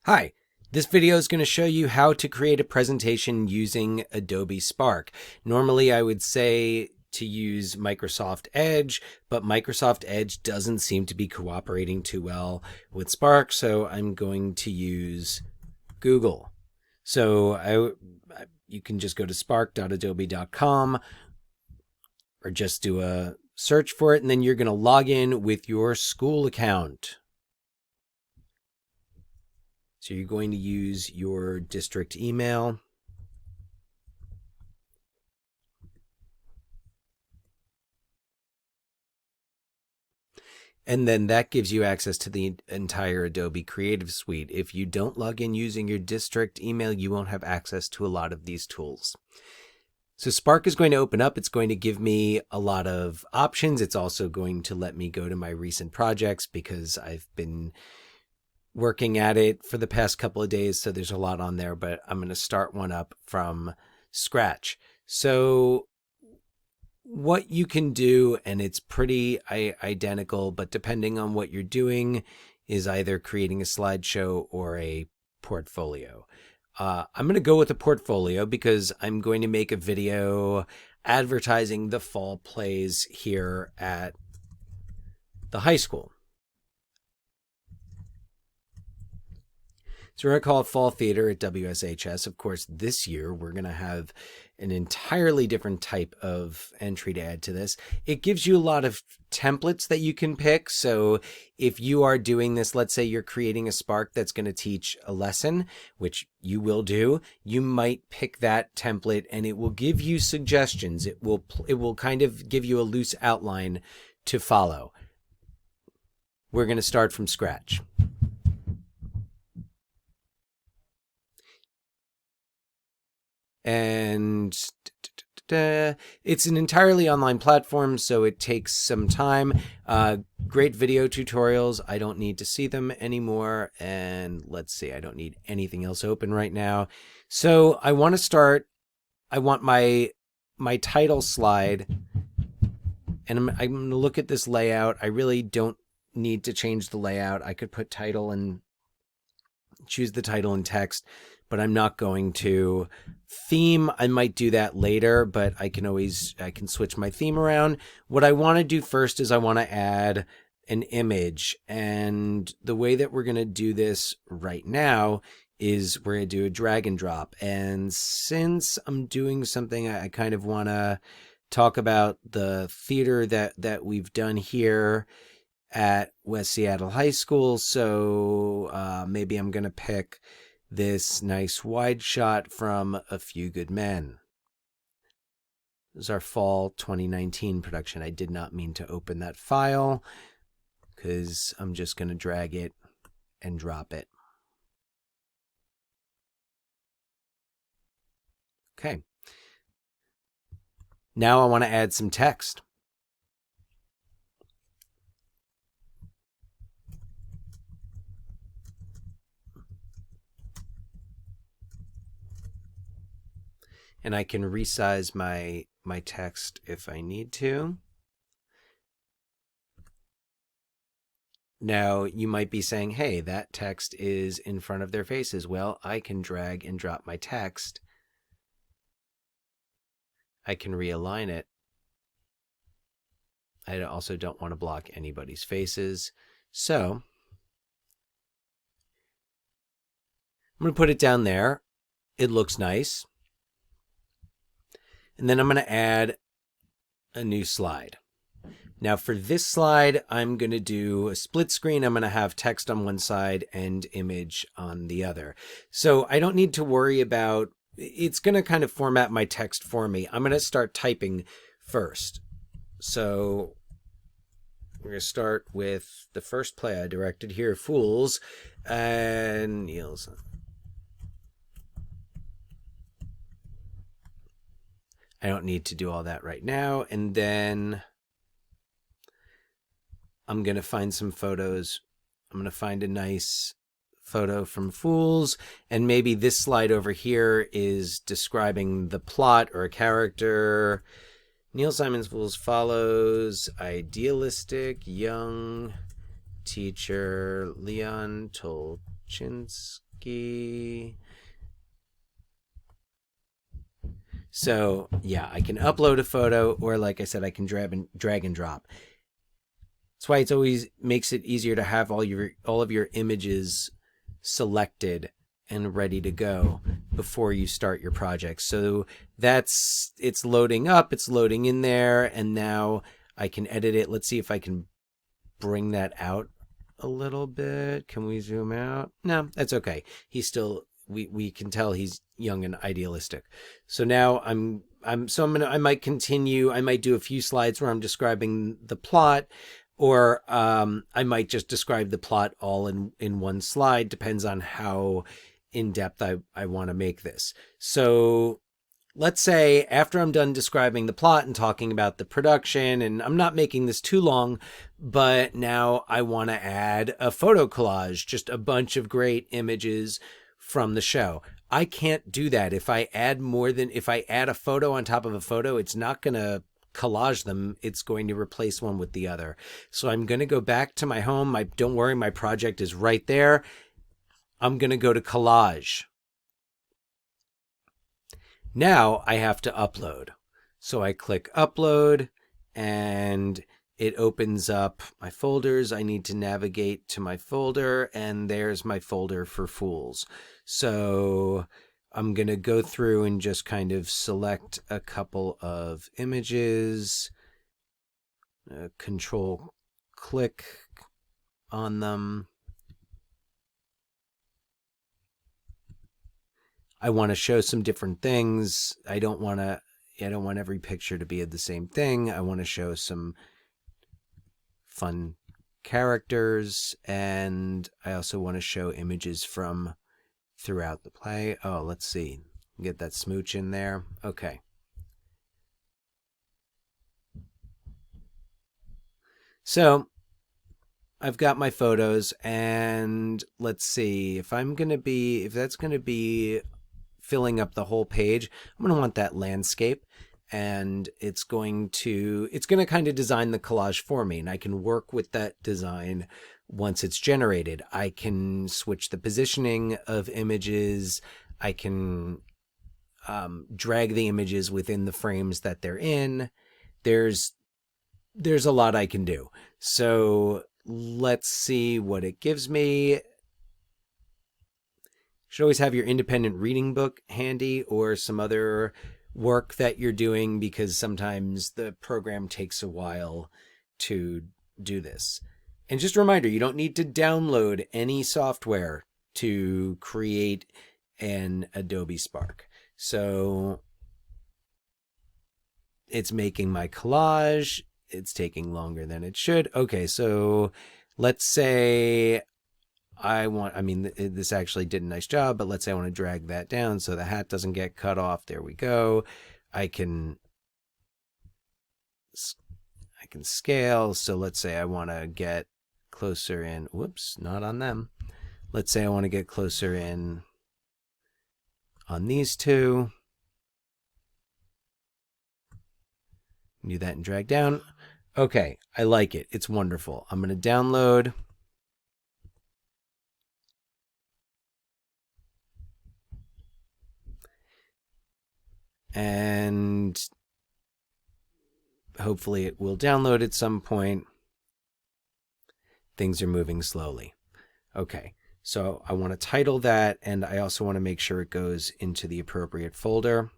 Hi, this video is going to show you how to create a presentation using Adobe Spark. Normally I would say to use Microsoft Edge, but Microsoft Edge doesn't seem to be cooperating too well with Spark, so I'm going to use Google. So you can just go to spark.adobe.com or just do a search for it, and then you're going to log in with your school account. So you're going to use your district email. And then that gives you access to the entire Adobe Creative Suite. If you don't log in using your district email, you won't have access to a lot of these tools. So Spark is going to open up. It's going to give me a lot of options. It's also going to let me go to my recent projects because I've been working at it for the past couple of days, so there's a lot on there, but I'm going to start one up from scratch. So what you can do, and it's pretty identical, but depending on what you're doing, is either creating a slideshow or a portfolio. I'm going to go with a portfolio because I'm going to make a video advertising the fall plays here at the high school. So we're going to call it Fall Theater at WSHS. Of course, this year we're going to have an entirely different type of entry to add to this. It gives you a lot of templates that you can pick. So if you are doing this, let's say you're creating a Spark that's going to teach a lesson, which you will do, you might pick that template and it will give you suggestions. It will kind of give you a loose outline to follow. We're going to start from scratch. And it's an entirely online platform, so it takes some time. Great video tutorials. I don't need to see them anymore. And let's see, I don't need anything else open right now. So I want to start. I want my title slide, and I'm going to look at this layout. I really don't need to change the layout. I could put title and choose the title and text, but I'm not going to. Theme, I might do that later, but I can switch my theme around. What I want to do first is I want to add an image, and the way that we're going to do this right now is we're going to do a drag and drop. And since I'm doing something, I kind of want to talk about the theater that we've done here at West Seattle High School. So maybe I'm going to pick this nice wide shot from A Few Good Men. This is our fall 2019 production. I did not mean to open that file because I'm just going to drag it and drop it. Okay. Now I want to add some text. And I can resize my text if I need to. Now, you might be saying, hey, that text is in front of their faces. Well, I can drag and drop my text. I can realign it. I also don't want to block anybody's faces. So I'm going to put it down there. It looks nice. And then I'm going to add a new slide. Now for this slide, I'm going to do a split screen. I'm going to have text on one side and image on the other. So I don't need to worry about, it's going to kind of format my text for me. I'm going to start typing first. So we're going to start with the first play I directed here, Fools, and Nielsen. I don't need to do all that right now. And then I'm going to find some photos. I'm going to find a nice photo from Fools. And maybe this slide over here is describing the plot or a character. Neil Simon's Fools follows idealistic young teacher Leon Tolchinsky Tricky. So yeah, I can upload a photo, or like I said, I can drag and drop. That's why it's always makes it easier to have all of your images selected and ready to go before you start your project. So it's loading up, it's loading in there, and now I can edit it. Let's see if I can bring that out a little bit. Can we zoom out? No, that's okay. He's still, we can tell he's young and idealistic. So now I might continue. I might do a few slides where I'm describing the plot, or I might just describe the plot all in one slide. Depends on how in depth I want to make this. So let's say after I'm done describing the plot and talking about the production, and I'm not making this too long, but now I want to add a photo collage, just a bunch of great images from the show. I can't do that. If I add a photo on top of a photo, it's not going to collage them. It's going to replace one with the other. So I'm going to go back to my home. Don't worry, my project is right there. I'm going to go to collage. Now I have to upload. So I click upload, and it opens up my folders. I need to navigate to my folder, and there's my folder for Fools. So I'm going to go through and just kind of select a couple of images, control click on them. I want to show some different things. I don't want every picture to be the same thing. I want to show some fun characters, and I also want to show images from throughout the play. Oh, let's see. Get that smooch in there. Okay. So I've got my photos, and let's see if that's going to be filling up the whole page. I'm going to want that landscape, and it's going to kind of design the collage for me, and I can work with that design once it's generated. I can switch the positioning of images. I can drag the images within the frames that they're in. There's a lot I can do. So let's see what it gives me. Should always have your independent reading book handy, or some other work that you're doing, because sometimes the program takes a while to do this. And just a reminder, you don't need to download any software to create an Adobe Spark. So it's making my collage. It's taking longer than it should. Okay, so let's say this actually did a nice job, but let's say I want to drag that down so the hat doesn't get cut off. There we go. I can scale. So let's say I want to get closer in. Whoops, not on them. Let's say I want to get closer in on these two. Do that and drag down. Okay, I like it. It's wonderful. I'm going to download. And hopefully it will download at some point. Things are moving slowly. Okay, so I want to title that, and I also want to make sure it goes into the appropriate folder.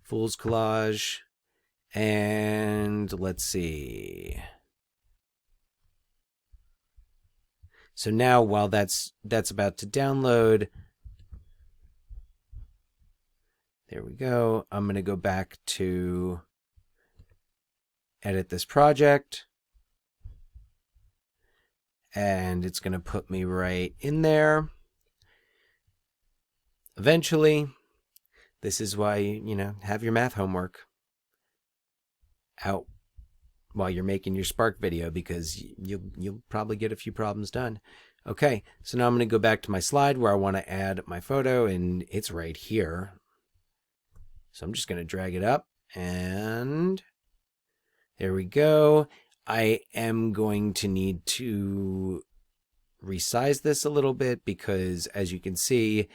Fool's Collage. And let's see. So now while that's about to download, there we go. I'm going to go back to edit this project, and it's going to put me right in there. Eventually, this is why you have your math homework out while you're making your Spark video, because you'll probably get a few problems done. Okay, so now I'm going to go back to my slide where I want to add my photo, and it's right here. So I'm just going to drag it up, and there we go. I am going to need to resize this a little bit because, as you can see,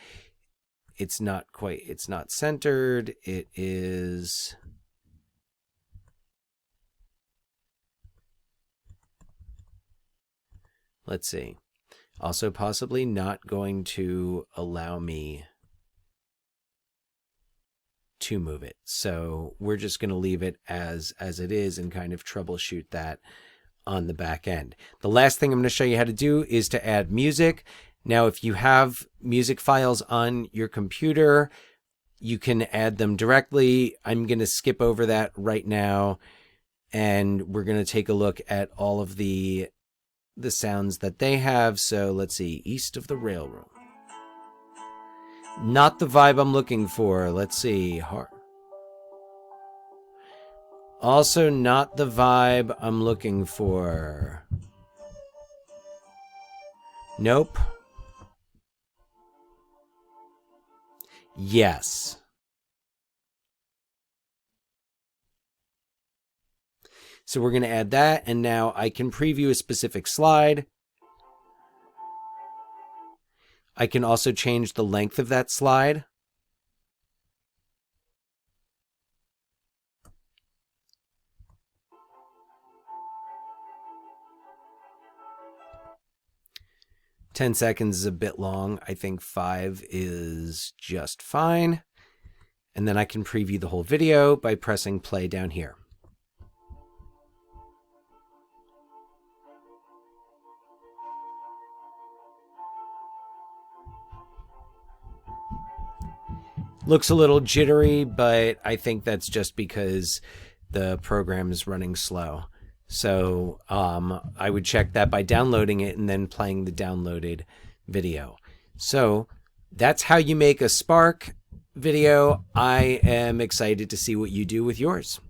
it's not centered. It is... Let's see. Also possibly not going to allow me to move it. So we're just going to leave it as it is and kind of troubleshoot that on the back end. The last thing I'm going to show you how to do is to add music. Now, if you have music files on your computer, you can add them directly. I'm going to skip over that right now, and we're going to take a look at all of the sounds that they have. So let's see, East of the Railroad. Not the vibe I'm looking for. Let's see. Also not the vibe I'm looking for. Nope. Yes. So we're going to add that, and now I can preview a specific slide. I can also change the length of that slide. "10 seconds is a bit long. I think 5 is just fine. And then I can preview the whole video by pressing play down here. Looks a little jittery, but I think that's just because the program is running slow. So I would check that by downloading it and then playing the downloaded video. So that's how you make a Spark video. I am excited to see what you do with yours.